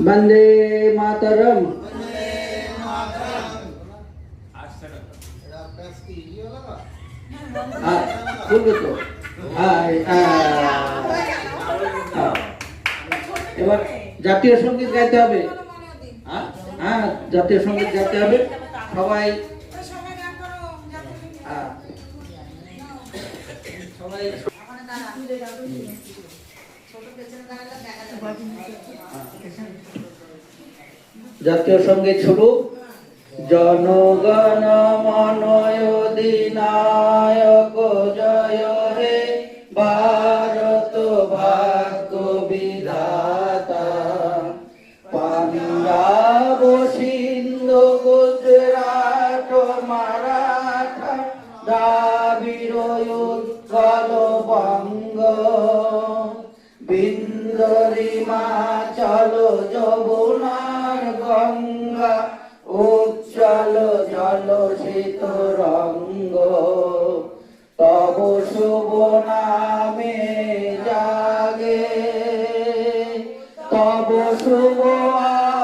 वंदे मातरम। এবার জাতীয় সঙ্গীত গাইতে হবে। হ্যাঁ, জাতীয় সঙ্গীত গাইতে হবে সবাই। জাতীয় সঙ্গীত শুরু। জনগণ মন অধিনায়ক জয় হে ভারত ভাগ্য বিধাতা। পাঞ্জাব সিন্ধু গুজরাট মারাঠা দ্রাবিড় উৎকল বঙ্গ। বিন্দরিমাচল যমুনার গঙ্গা উজ্জ্বল জল শীত রঙ্গ। তব শুভ নামে জাগে তব শুভ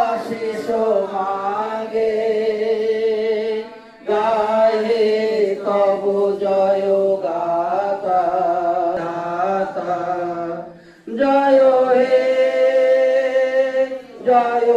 আশিস মাগে। গায়ে তব জয় গাতা দাতা। জয় হে জয়